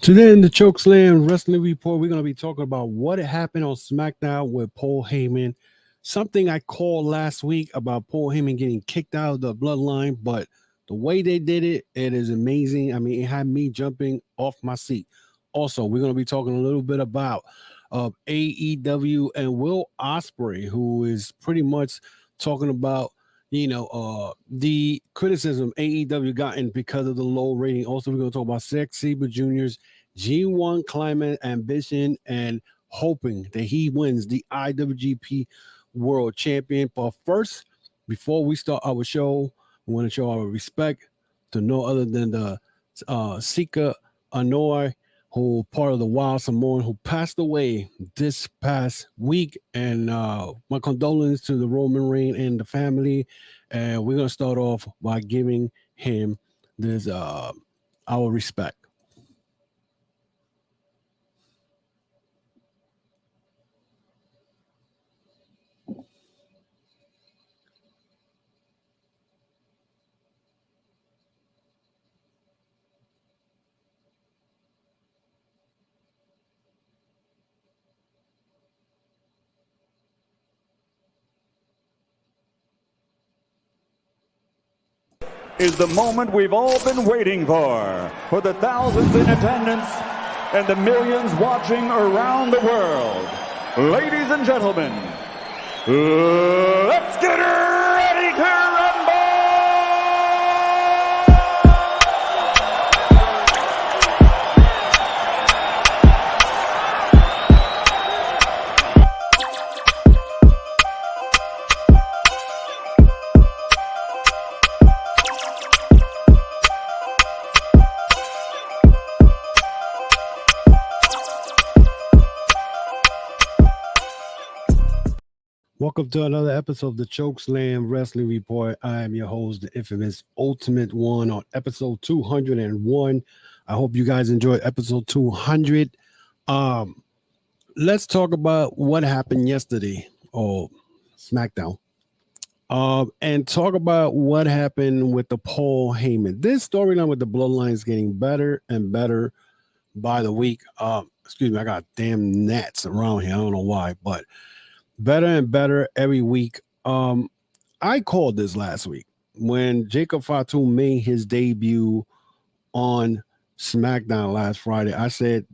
Today in the Chokeslam Wrestling Report, we're going to be talking about what happened on SmackDown with Paul Heyman. Something I called last week about Paul Heyman getting kicked out of the Bloodline, but the way they did it, it is amazing. I mean, it had me jumping off my seat. Also, we're going to be talking a little bit about AEW and Will Ospreay, who is pretty much talking about the criticism AEW gotten because of the low rating. Also, we're going to talk about Zack Sabre Jr.'s G1 Climax ambition and hoping that he wins the IWGP World Champion. But first, before we start our show, we want to show our respect to no other than the Sika Anoa'i, who part of the Wild Samoan, who passed away this past week. And my condolences to the Roman Reigns and the family. And we're going to start off by giving him this our respect. Is the moment we've all been waiting for the thousands in attendance and the millions watching around the world. Ladies and gentlemen, let's get ready to rumble! Welcome to another episode of the Chokeslam Wrestling Report. I am your host, the infamous Ultimate One, on episode 201. I hope you guys enjoyed episode 200. Let's talk about what happened yesterday or SmackDown. And talk about what happened with the Paul Heyman. This storyline with the Bloodline is getting better and better by the week. Excuse me, I got damn gnats around here. I don't know why, but better and better every week. I called this last week when Jacob Fatu made his debut on SmackDown last Friday. I said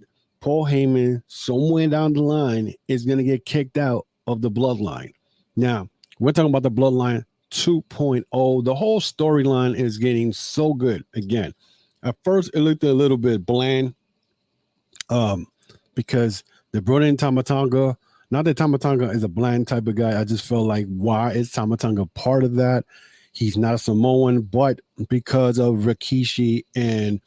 Paul Heyman somewhere down the line is going to get kicked out of the Bloodline. Now, we're talking about the Bloodline 2.0. The whole storyline is getting so good again. At first, it looked a little bit bland because they brought in Tama Tonga. Not that Tama Tonga is a bland type of guy. I just felt like, why is Tama Tonga part of that? He's not a Samoan, but because of Rikishi and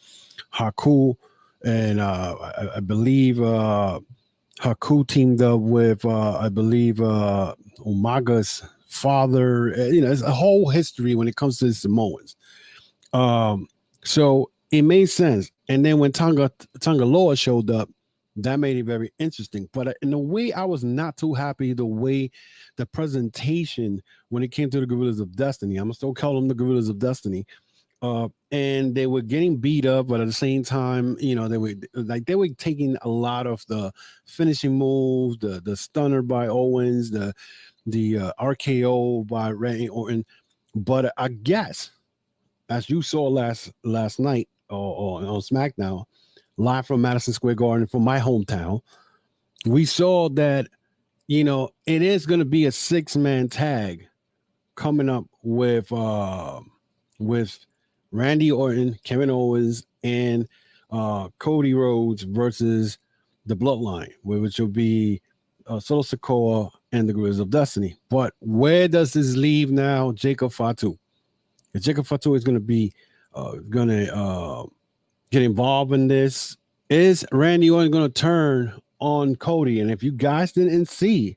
Haku, and I believe Haku teamed up with, I believe, Umaga's father. It's a whole history when it comes to the Samoans. So it made sense. And then when Tonga Loa showed up, that made it very interesting. But in a way, I was not too happy the way the presentation when it came to the Gorillas of Destiny. I'm going to still call them the Gorillas of Destiny. And they were getting beat up, but at the same time, they were taking a lot of the finishing moves, the stunner by Owens, the RKO by Randy Orton. But I guess, as you saw last night or on SmackDown, live from Madison Square Garden from my hometown, we saw that, it is going to be a 6-man tag coming up with Randy Orton, Kevin Owens, and Cody Rhodes versus the Bloodline, which will be Solo Sikoa and the Gorillas of Destiny. But where does this leave now Jacob Fatu? If Jacob Fatu is going to be get involved in this, is Randy Orton going to turn on Cody? And if you guys didn't see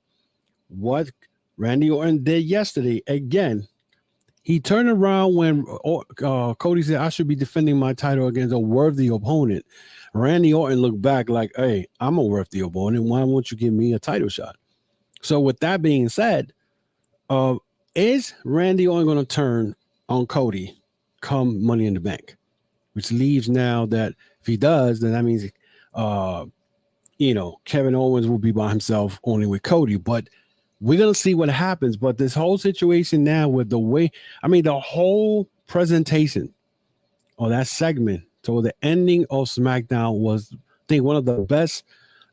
what Randy Orton did yesterday, again, he turned around when Cody said, I should be defending my title against a worthy opponent. Randy Orton looked back like, hey, I'm a worthy opponent. Why won't you give me a title shot? So with that being said, is Randy Orton going to turn on Cody come Money in the Bank? Which leaves now that if he does, then that means Kevin Owens will be by himself only with Cody, but we're going to see what happens. But this whole situation now with the whole presentation or that segment toward the ending of SmackDown was, I think, one of the best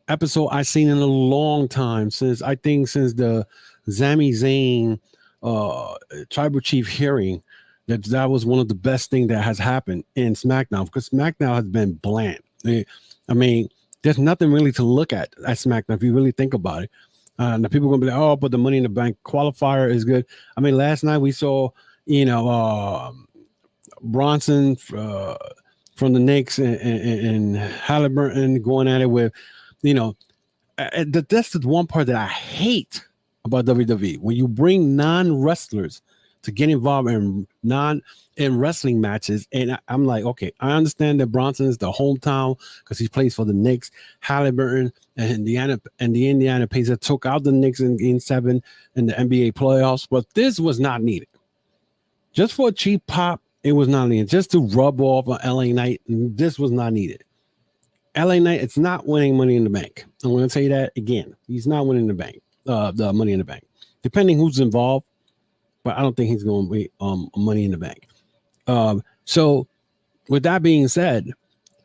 episode I've seen in a long time since the Sami Zayn Tribal Chief hearing. That was one of the best things that has happened in SmackDown, because SmackDown has been bland. There's nothing really to look at SmackDown if you really think about it. The people are going to be like, oh, but the Money in the Bank qualifier is good. Last night we saw, Bronson from the Knicks and Halliburton going at it with, that's the one part that I hate about WWE. When you bring non-wrestlers to get involved in wrestling matches, and I'm like, okay, I understand that Bronson is the hometown because he plays for the Knicks. Halliburton and the Indiana Pacers took out the Knicks in Game 7 in the NBA playoffs, but this was not needed. Just for a cheap pop, it was not needed. Just to rub off on LA Knight, this was not needed. LA Knight, it's not winning Money in the Bank. I'm going to tell you that again. He's not winning the Money in the Bank, depending who's involved. But I don't think he's going to be Money in the Bank. So with that being said,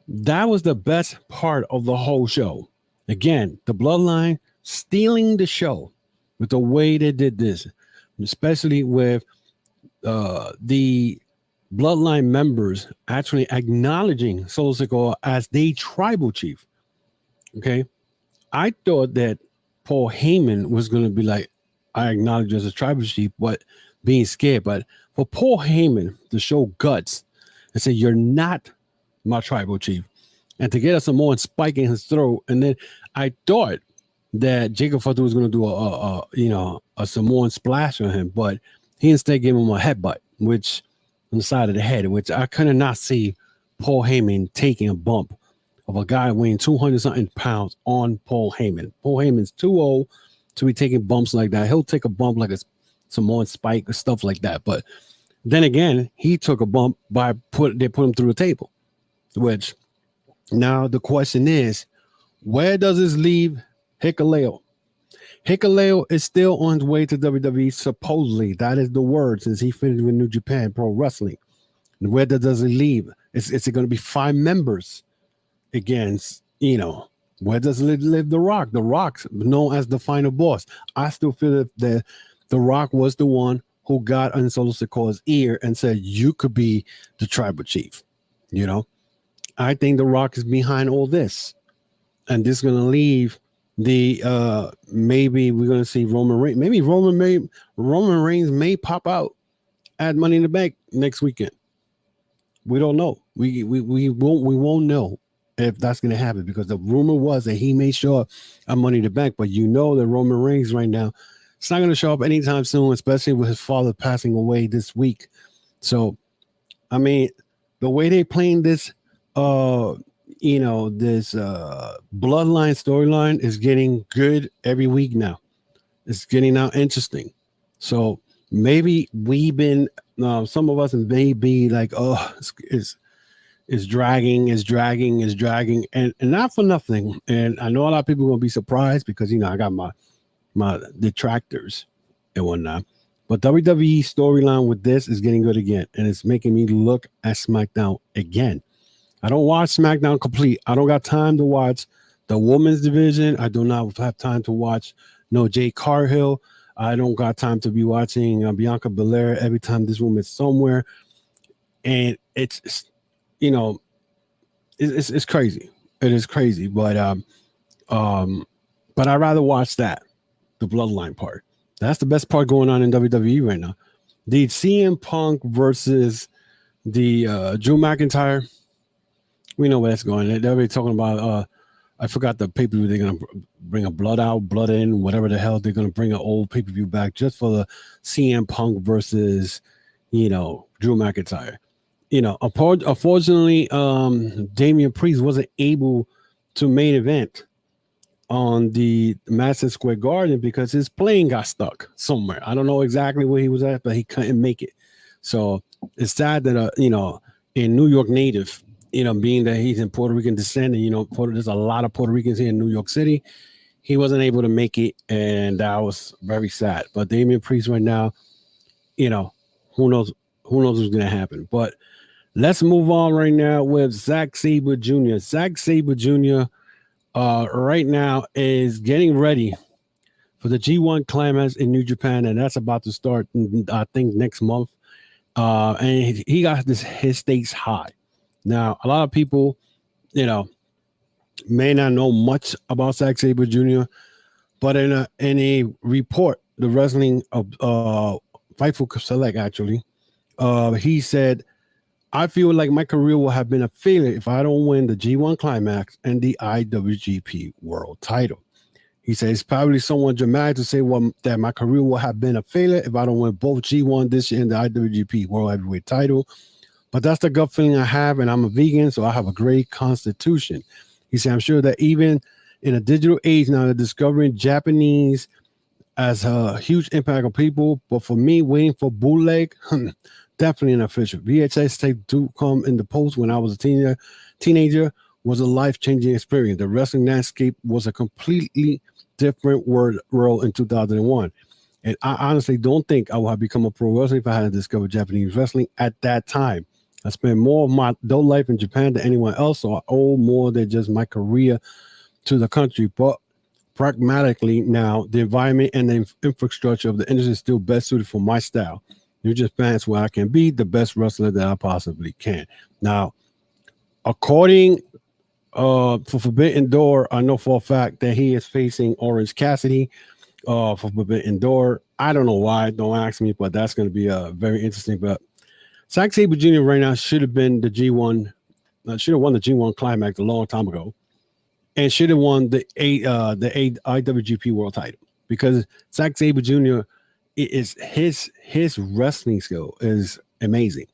that was the best part of the whole show. Again, the Bloodline stealing the show with the way they did this, especially with the Bloodline members actually acknowledging Solo Sikoa as the tribal chief. Okay. I thought that Paul Heyman was going to be like, I acknowledge you as a tribal chief, but being scared. But for Paul Heyman to show guts and say, you're not my tribal chief, and to get a Samoan spike in his throat. And then I thought that Jacob Fatu was going to do a Samoan splash on him, but he instead gave him a headbutt, which on the side of the head, which I could not see Paul Heyman taking a bump of a guy weighing 200-something pounds on Paul Heyman. Paul Heyman's too old to be taking bumps like that. He'll take a bump like a Samoan spike or stuff like that. But then again, he took a bump they put him through the table, which now the question is, where does this leave Hikuleo? Hikuleo is still on his way to WWE, supposedly. That is the word, since he finished with New Japan Pro Wrestling. And where does it leave? Is it going to be 5 members against, where does it live The Rock? The Rock's known as the final boss. I still feel that The Rock was the one who got on Solo Sikoa's ear and said, you could be the tribal chief. I think The Rock is behind all this. And this is going to leave maybe we're going to see Roman Reigns. Maybe Roman Reigns may pop out at Money in the Bank next weekend. We don't know. We won't know if that's going to happen, because the rumor was that he may show up at Money in the Bank, but that Roman Reigns right now, it's not going to show up anytime soon, especially with his father passing away this week. So, the way they playing this, this Bloodline storyline is getting good every week now. It's getting now interesting. So maybe some of us may be like, oh, it's dragging, and not for nothing. And I know a lot of people are going to be surprised because, I got my detractors and whatnot. But WWE storyline with this is getting good again, and it's making me look at SmackDown again. I don't watch SmackDown complete. I don't got time to watch the women's division. I do not have time to watch Jade Cargill. I don't got time to be watching Bianca Belair every time this woman is somewhere. And it's crazy. It is crazy. But I'd rather watch that, the Bloodline part. That's the best part going on in WWE right now. The CM Punk versus the Drew McIntyre. We know where that's going. They're already talking about, I forgot the pay-per-view. They're going to bring a blood out, blood in, whatever the hell. They're going to bring an old pay-per-view back just for the CM Punk versus, Drew McIntyre. Unfortunately, Damian Priest wasn't able to main event on the Madison Square Garden because his plane got stuck somewhere. I don't know exactly where he was at, but he couldn't make it. So it's sad that, in New York native, being that he's in Puerto Rican descent, and there's a lot of Puerto Ricans here in New York City. He wasn't able to make it, and that was very sad. But Damian Priest right now, who knows what's going to happen. But let's move on right now with Zack Sabre Jr. Zack Sabre Jr. Right now is getting ready for the G1 Climax in New Japan, and that's about to start, I think, next month. And he got his stakes high. Now, a lot of people, may not know much about Zack Sabre Jr., but in a report, the Wrestling Fightful Select actually, he said, I feel like my career will have been a failure if I don't win the G1 Climax and the IWGP World Title. He says it's probably somewhat dramatic to say that my career will have been a failure if I don't win both G1 this year and the IWGP World Heavyweight Title. But that's the gut feeling I have, and I'm a vegan, so I have a great constitution. He said, I'm sure that even in a digital age now, they're discovering Japanese as a huge impact on people. But for me, waiting for bootleg, definitely an official. VHS tape do come in the post when I was a teenager was a life-changing experience. The wrestling landscape was a completely different world in 2001. And I honestly don't think I would have become a pro wrestler if I hadn't discovered Japanese wrestling at that time. I spent more of my adult life in Japan than anyone else, so I owe more than just my career to the country. But pragmatically now, the environment and the infrastructure of the industry is still best suited for my style. New Japan is where I can be the best wrestler that I possibly can. Now, according for Forbidden Door, I know for a fact that he is facing Orange Cassidy for Forbidden Door. I don't know why. Don't ask me, but that's going to be very interesting. But Zack Sabre Jr. right now should have been the G1, should have won the G1 Climax a long time ago, and should have won the IWGP World Title, because Zack Sabre Jr. is his wrestling skill is amazing.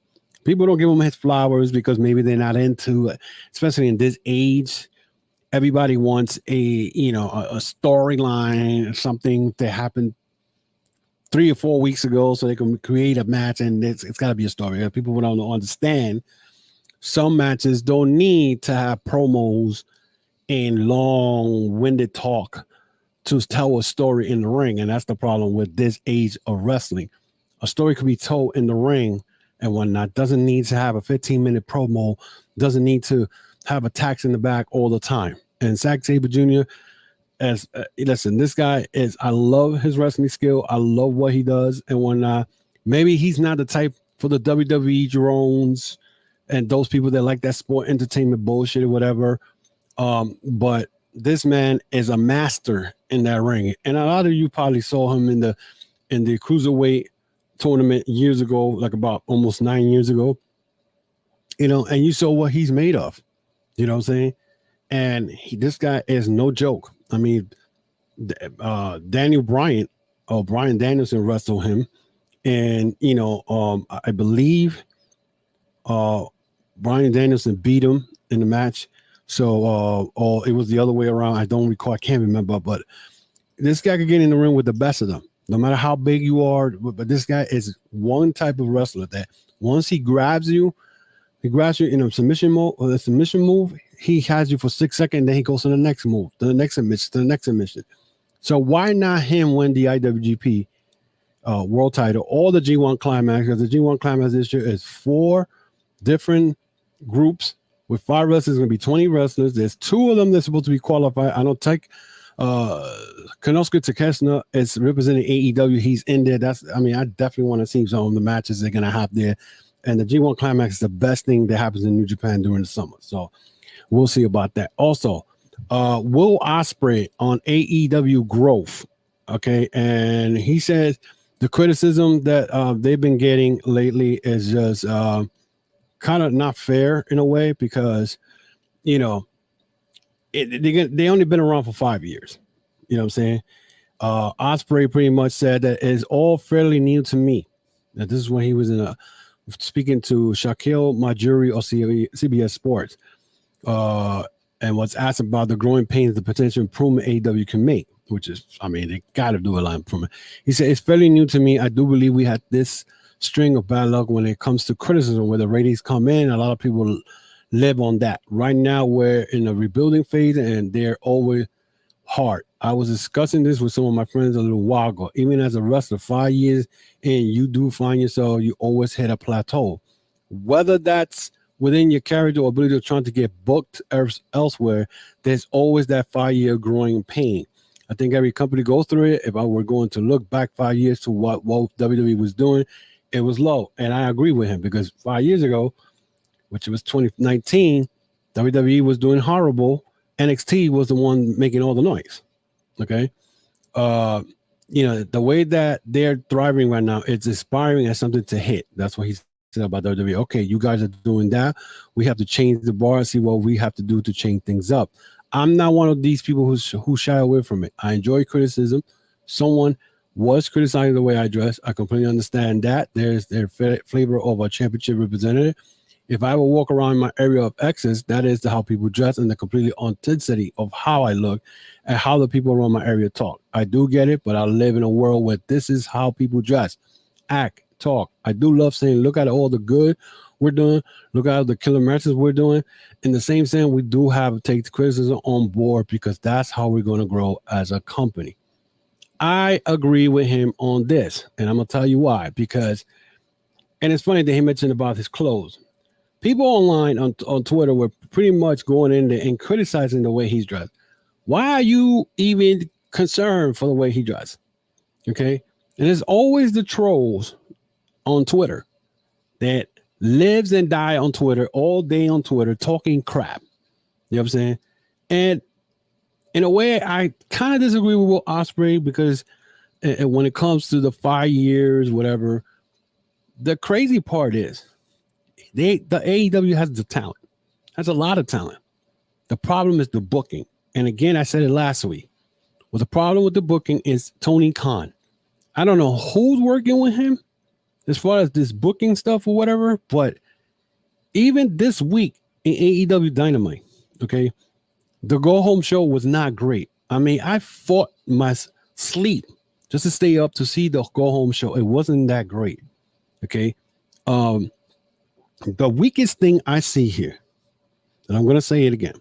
People don't give him his flowers because maybe they're not into it, especially in this age. Everybody wants a storyline or something that happened 3 or 4 weeks ago so they can create a match, and it's got to be a story. People don't understand some matches don't need to have promos and long-winded talk to tell a story in the ring, and that's the problem with this age of wrestling. A story could be told in the ring and whatnot. Doesn't need to have a 15-minute promo, doesn't need to have attacks in the back all the time. And Zack Sabre Jr., listen, this guy is, I love his wrestling skill. I love what he does and whatnot. Maybe he's not the type for the WWE drones and those people that like that sport entertainment bullshit or whatever. But this man is a master in that ring. And a lot of you probably saw him in the cruiserweight tournament years ago, like about almost 9 years ago, and you saw what he's made of, you know what I'm saying? And this guy is no joke. I mean, Daniel Bryan, Bryan Danielson wrestled him, and I believe Bryan Danielson beat him in the match. So, or it was the other way around. I don't recall. I can't remember. But this guy could get in the ring with the best of them, no matter how big you are. But this guy is one type of wrestler that once he grabs you in a submission mode or a submission move, he has you for 6 seconds, then he goes to the next move, to the next submission, to the next submission. So why not him win the IWGP World Title or the G1 Climax? Because the G1 Climax this year is 4 different groups with 5 wrestlers. It's going to be 20 wrestlers. There's 2 of them that's supposed to be qualified. I know Konosuke Takeshita is representing AEW. He's in there. I definitely want to see some of the matches they're going to have there. And the G1 Climax is the best thing that happens in New Japan during the summer. So we'll see about that. Also, Will Ospreay on AEW Growth. Okay. And he says the criticism that they've been getting lately is just kind of not fair in a way, because, they only been around for 5 years. You know what I'm saying? Ospreay pretty much said that it's all fairly new to me. Now, this is when he was speaking to Shaquille Majuri of CBS Sports, and was asked about the growing pains the potential improvement AEW can make, which is, they got to do a lot of improvement. He said, it's fairly new to me. I do believe we had this string of bad luck when it comes to criticism, where the ratings come in. A lot of people live on that. Right now, we're in a rebuilding phase, and they're always hard. I was discussing this with some of my friends a little while ago. Even as a wrestler, 5 years, and you do find yourself, you always hit a plateau. Whether that's within your character or ability of trying to get booked elsewhere, there's always that 5-year growing pain. I think every company goes through it. If I were going to look back 5 years to what WWE was doing, it was low. And I agree with him, because 5 years ago, which was 2019, WWE was doing horrible. NXT was the one making all the noise. Okay. The way that they're thriving right now, it's inspiring as something to hit. That's what he said about WWE. Okay, you guys are doing that. We have to change the bar and see what we have to do to change things up. I'm not one of these people who shy away from it. I enjoy criticism. Someone was criticizing the way I dress. I completely understand that. There's their flavor of a championship representative. If I will walk around my area of excellence, that is how people dress and the complete authenticity of how I look and how the people around my area talk. I do get it, but I live in a world where this is how people dress, act, talk. I do love saying, look at all the good we're doing, look at the killer matches we're doing. In the same sense, we do have to take the criticism on board, because that's how we're going to grow as a company. I agree with him on this, and I'm going to tell you why. And it's funny that he mentioned about his clothes. People online on Twitter were pretty much going in there and criticizing the way he's dressed. Why are you even concerned for the way he dressed? Okay. And there's always the trolls on Twitter that lives and die on Twitter all day on Twitter talking crap. You know what I'm saying? And in a way, I kind of disagree with Will Ospreay, because when it comes to the 5 years, whatever, the crazy part is, the AEW has the talent. Has a lot of talent. The problem is the booking. And again, I said it last week. Well, the problem with the booking is Tony Khan. I don't know who's working with him as far as this booking stuff or whatever, but even this week in AEW Dynamite, okay, the go-home show was not great. I mean, I fought my sleep just to stay up to see the go-home show. It wasn't that great, okay? The weakest thing I see here, and I'm going to say it again,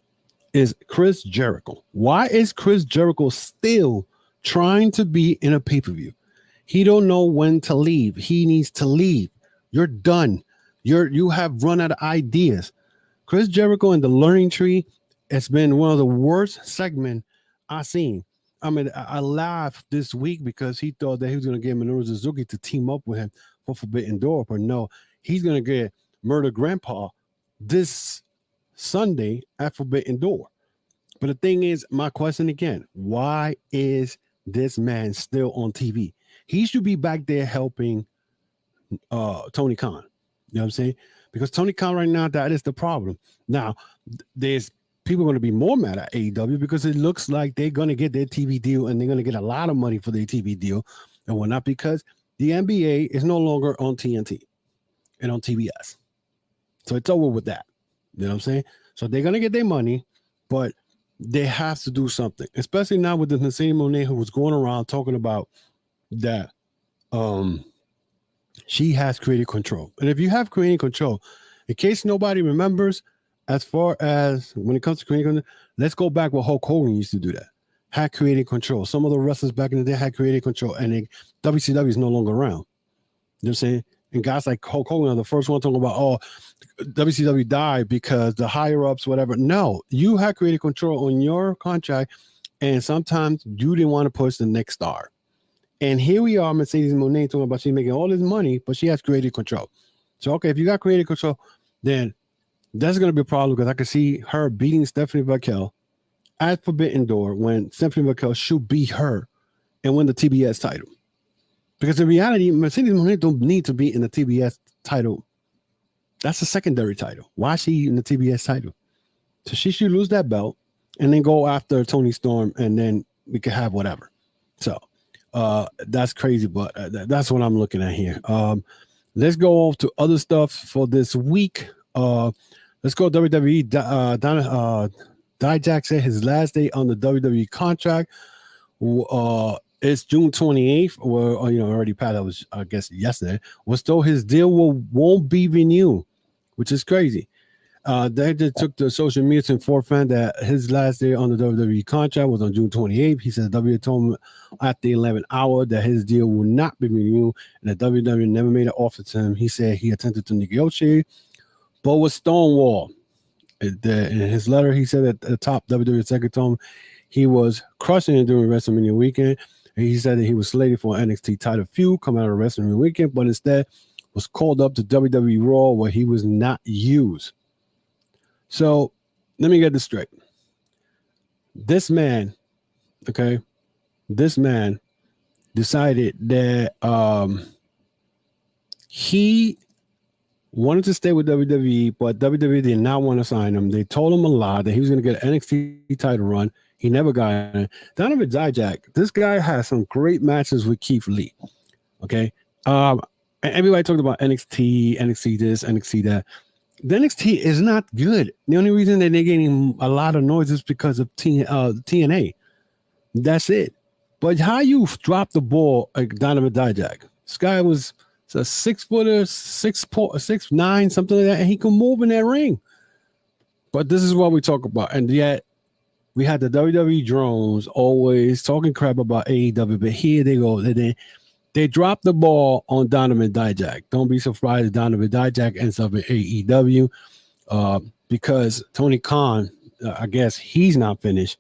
is Chris Jericho. Why is Chris Jericho still trying to be in a pay-per-view? He don't know when to leave. He needs to leave. You're done. You have run out of ideas. Chris Jericho and the Learning Tree has been one of the worst segments I've seen. I mean, I laughed this week because he thought that he was going to get Minoru Suzuki to team up with him for Forbidden Door, but no, he's going to get Murder Grandpa this Sunday at Forbidden Door. But the thing is, my question again, why is this man still on TV? He should be back there helping Tony Khan. You know what I'm saying? Because Tony Khan right now, that is the problem. Now, there's people going to be more mad at AEW because it looks like they're going to get their TV deal, and they're going to get a lot of money for their TV deal and whatnot, because the NBA is no longer on TNT and on TBS. So it's over with that. You know what I'm saying? So they're going to get their money, but they have to do something, especially now with the Mercedes Moné, who was going around talking about that she has creative control. And if you have creative control, in case nobody remembers, as far as when it comes to creative control, let's go back what Hulk Hogan used to do that. Had creative control. Some of the wrestlers back in the day had creative control, and WCW is no longer around. You know what I'm saying? And guys like Hulk Hogan are the first one talking about, oh, WCW died because the higher ups, whatever. No, you had creative control on your contract, and sometimes you didn't want to push the next star. And here we are, Mercedes Moné talking about she's making all this money, but she has creative control. So, okay, if you got creative control, then that's going to be a problem, because I can see her beating Stephanie Vaquel at Forbidden Door when Stephanie Vaquel should beat her and win the TBS title. Because in reality, Mercedes Moné don't need to be in the TBS title. That's a secondary title. Why is she in the TBS title? So she should lose that belt and then go after Toni Storm, and then we could have whatever. So that's crazy, but that's what I'm looking at here. Let's go to other stuff for this week. Let's go WWE. Dijak said his last day on the WWE contract it's June 28th, or already passed. That was, I guess, yesterday. Was told his deal won't be renewed, which is crazy. They just took the social media to inform that his last day on the WWE contract was on June 28th. He said WWE told him at the 11th hour that his deal will not be renewed, and that WWE never made an offer to him. He said he attempted to negotiate, but was stonewalled. In his letter, he said at the top, WWE executive told him he was crushing it during WrestleMania weekend. And he said that he was slated for an NXT title feud coming out of WrestleMania weekend, but instead was called up to WWE Raw where he was not used. So let me get this straight. This man decided that he wanted to stay with WWE, but WWE did not want to sign him. They told him a lie that he was going to get an NXT title run. He never got it. Dynamite Dijak, this guy has some great matches with Keith Lee. Okay. And everybody talked about NXT this, NXT that. The NXT is not good. The only reason that they're getting a lot of noise is because of TNA. That's it. But how you drop the ball like Dynamite Dijak? This guy was a 6'footer, 6'9", something like that, and he can move in that ring. But this is what we talk about. And yet, we had the WWE drones always talking crap about AEW, but here they go. They dropped the ball on Dynamite Dijak. Don't be surprised if Dynamite Dijak ends up in AEW because Tony Khan, I guess he's not finished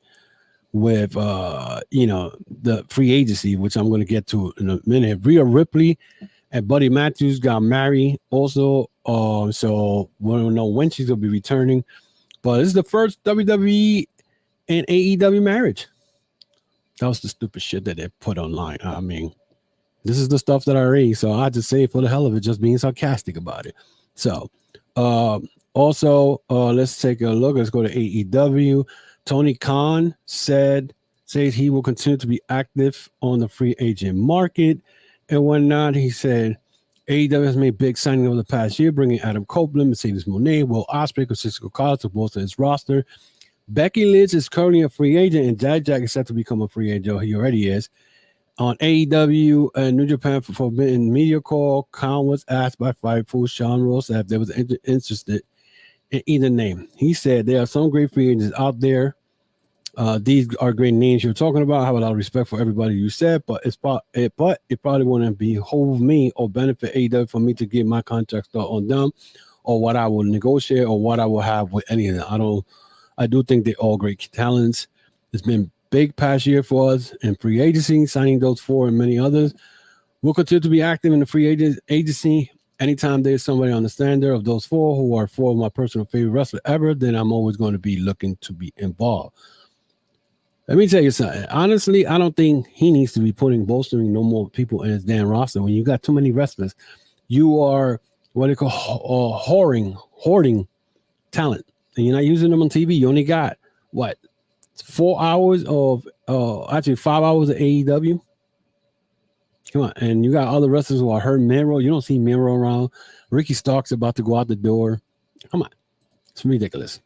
with, the free agency, which I'm going to get to in a minute. Rhea Ripley and Buddy Matthews got married also. So we don't know when she's going to be returning. But this is the first WWE and AEW marriage. That was the stupid shit that they put online. I mean, this is the stuff that I read, so I just say it for the hell of it, just being sarcastic about it. So, let's take a look. Let's go to AEW. Tony Khan says he will continue to be active on the free agent market and whatnot. He said AEW has made big signings over the past year, bringing Adam Copeland, Mercedes Moné, Will Ospreay, Francisco Carlos to bolster his roster. Becky Lynch is currently a free agent, and Jack is set to become a free agent. He already is. On AEW and New Japan for Forbidden Media Call, Khan was asked by Fightful Sean Ross if they was interested in either name. He said there are some great free agents out there. These are great names you're talking about. I have a lot of respect for everybody you said, but it probably wouldn't behoove me or benefit AEW for me to give my contract start on them, or what I will negotiate, or what I will have with any of them. I do think they're all great talents. It's been big past year for us in free agency, signing those four and many others. We'll continue to be active in the free agency. Anytime there's somebody on the standard of those four who are four of my personal favorite wrestlers ever, then I'm always going to be looking to be involved. Let me tell you something. Honestly, I don't think he needs to be bolstering no more people in his damn roster. When you got too many wrestlers, you are what they call hoarding talent, and you're not using them on TV. You only got what? 4 hours of 5 hours of AEW. Come on, and you got other wrestlers who are hurt. Miro, you don't see Miro around. Ricky Stark's about to go out the door. Come on, it's ridiculous,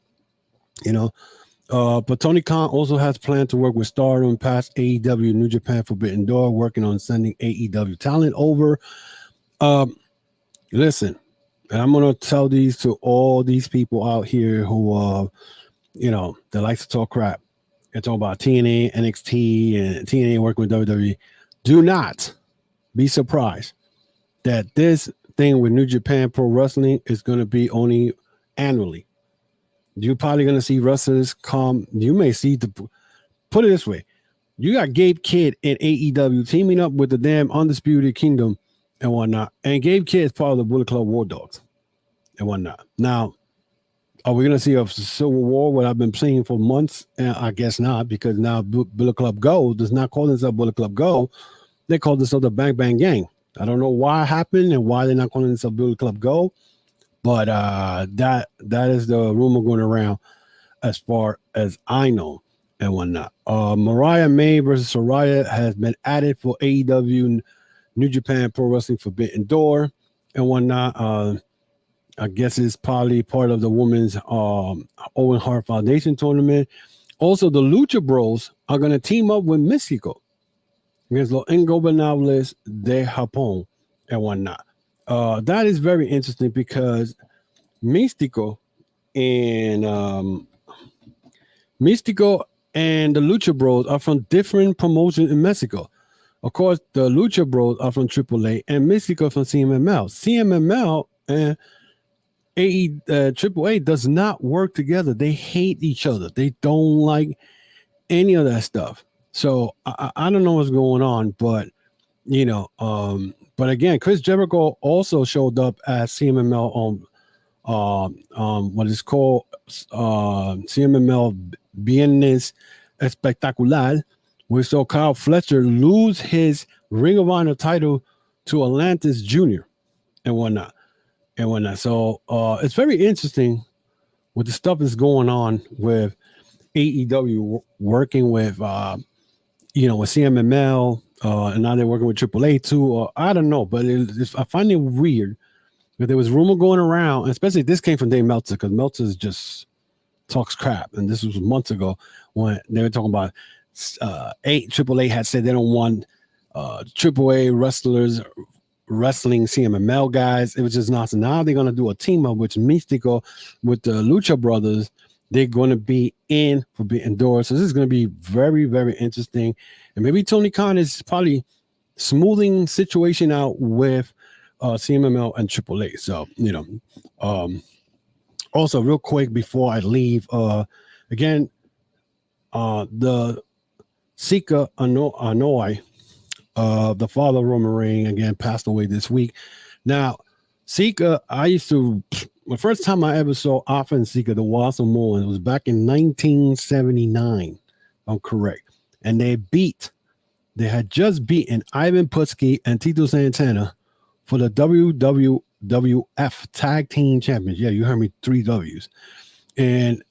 But Tony Khan also has planned to work with Stardom, past AEW, New Japan Forbidden Door, working on sending AEW talent over. Listen, and I'm gonna tell these to all these people out here who that like to talk crap and talk about TNA, NXT, and TNA working with WWE. Do not be surprised that this thing with New Japan Pro Wrestling is going to be only annually. You're probably going to see wrestlers come. You may see put it this way. You got Gabe Kidd and AEW teaming up with the damn Undisputed Kingdom and whatnot. And Gabe Kidd is part of the Bullet Club War Dogs and whatnot. Now, are we going to see a civil war, what I've been saying for months? I guess not, because now Bullet Club Go does not call themselves Bullet Club Go. They call themselves the Bang Bang Gang. I don't know why it happened and why they're not calling themselves Bullet Club Go, but that is the rumor going around as far as I know and whatnot. Mariah May versus Soraya has been added for AEW New Japan Pro Wrestling Forbidden Door and whatnot. I guess it's probably part of the women's Owen Hart Foundation tournament. Also, the Lucha Bros are going to team up with Mexico against Los Ingobernables de Japón and whatnot. That is very interesting because Místico and Mystico and the Lucha Bros are from different promotions in Mexico. Of course, the Lucha Bros are from AAA and Mystico from CMML. CMML and AAA does not work together. They hate each other. They don't like any of that stuff. So I don't know what's going on, but but again, Chris Jericho also showed up as CMML on what is called CMML Viernes Espectacular. We saw Kyle Fletcher lose his Ring of Honor title to Atlantis Jr. and whatnot. So it's very interesting what the stuff is going on with AEW working with with CMML, and now they're working with AAA too. I don't know, but I find it weird that there was rumor going around, and especially this came from Dave Meltzer, because Meltzer just talks crap, and this was months ago when they were talking about AAA had said they don't want AAA wrestlers wrestling CMML guys. It was just nonsense. Now they're gonna do a team up with Mystico with the Lucha Brothers. They're going to be in Forbidden Door. So this is going to be very, very interesting. And maybe Tony Khan is probably smoothing situation out with CMML and AAA. So, also real quick before I leave, again, the Sika Anoa'i, the father of Roman Reigns, again, passed away this week. Now, Sika, the first time I ever saw Alpha and Sika, the Wild Samoans, was back in 1979. I'm correct. And they had just beaten Ivan Putski and Tito Santana for the WWF Tag Team Champions. Yeah, you heard me, 3 W's. And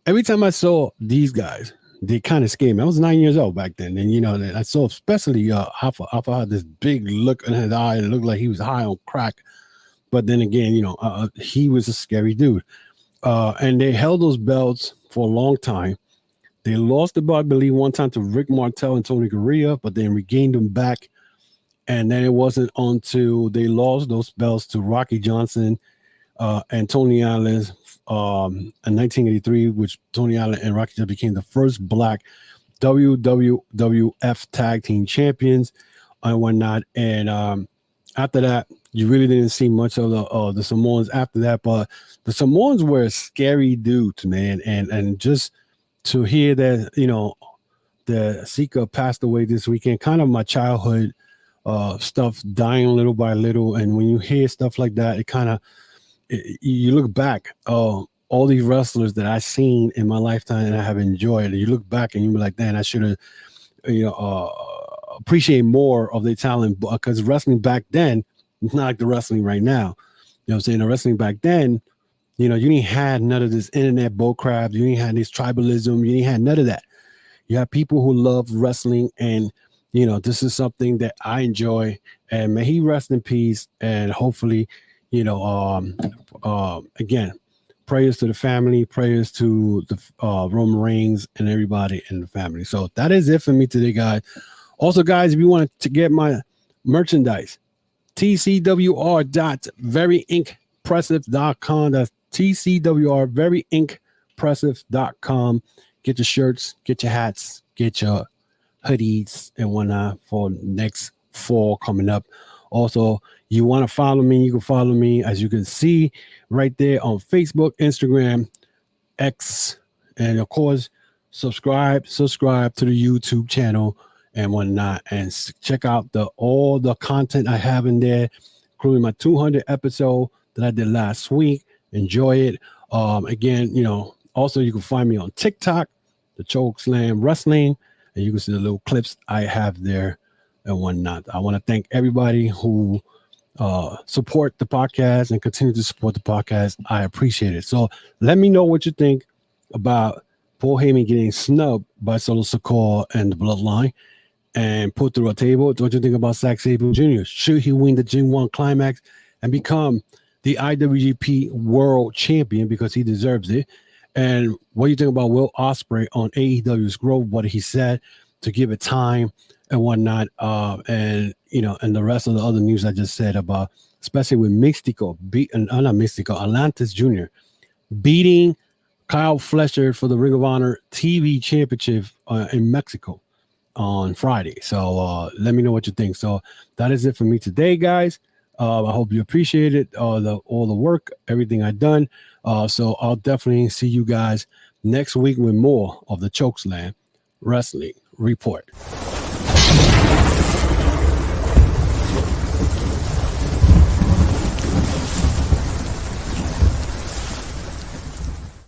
every time I saw these guys, they kind of scared me. I was 9 years old back then. And, I saw especially Alpha. Alpha had this big look in his eye. It looked like he was high on crack. But then again, he was a scary dude. And they held those belts for a long time. They lost the belt, I believe, one time to Rick Martel and Tony Gurria, but then regained them back. And then it wasn't until they lost those belts to Rocky Johnson and Tony Allen in 1983, which Tony Allen and Rocky Johnson became the first black WWF Tag Team Champions and whatnot. And after that, you really didn't see much of the Samoans after that, but the Samoans were scary dudes, man. And just to hear that, the Sika passed away this weekend, kind of my childhood stuff dying little by little. And when you hear stuff like that, it kind of, you look back, all these wrestlers that I've seen in my lifetime and I have enjoyed, and you look back and you be like, man, I should have, appreciate more of their talent, because wrestling back then, it's not like the wrestling right now. You know what I'm saying? The wrestling back then, you didn't have none of this internet bullcrap. You didn't have this tribalism. You didn't have none of that. You have people who love wrestling, and this is something that I enjoy. And may he rest in peace. And hopefully, again, prayers to the family, prayers to the Roman Reigns and everybody in the family. So that is it for me today, guys. Also, guys, if you want to get my merchandise, tcwr.veryinkpressive.com. That's tcwr.veryinkpressive.com. Get your shirts, get your hats, get your hoodies and whatnot for next fall coming up. Also, you want to follow me, you can follow me, as you can see right there, on Facebook, Instagram, X, and of course, subscribe to the YouTube channel and whatnot, and check out all the content I have in there, including my 200 episode that I did last week. Enjoy it. Again, also you can find me on TikTok, the Chokeslam Wrestling, and you can see the little clips I have there and whatnot. I want to thank everybody who support the podcast and continue to support the podcast. I appreciate it. So let me know what you think about Paul Heyman getting snubbed by Solo Sikoa and the Bloodline and put through a table. What do you think about Zack Sabre Jr.? Should he win the G1 Climax and become the IWGP World Champion, because he deserves it? And what do you think about Will Ospreay on AEW's growth? What he said, to give it time and whatnot, and the rest of the other news I just said about, especially with Mystico Atlantis Jr. beating Kyle Fletcher for the Ring of Honor TV Championship in Mexico on Friday. So let me know what you think. So that is it for me today, guys. I hope you appreciate it, all the work, everything I've done. So I'll definitely see you guys next week with more of the Chokeslam Wrestling Report.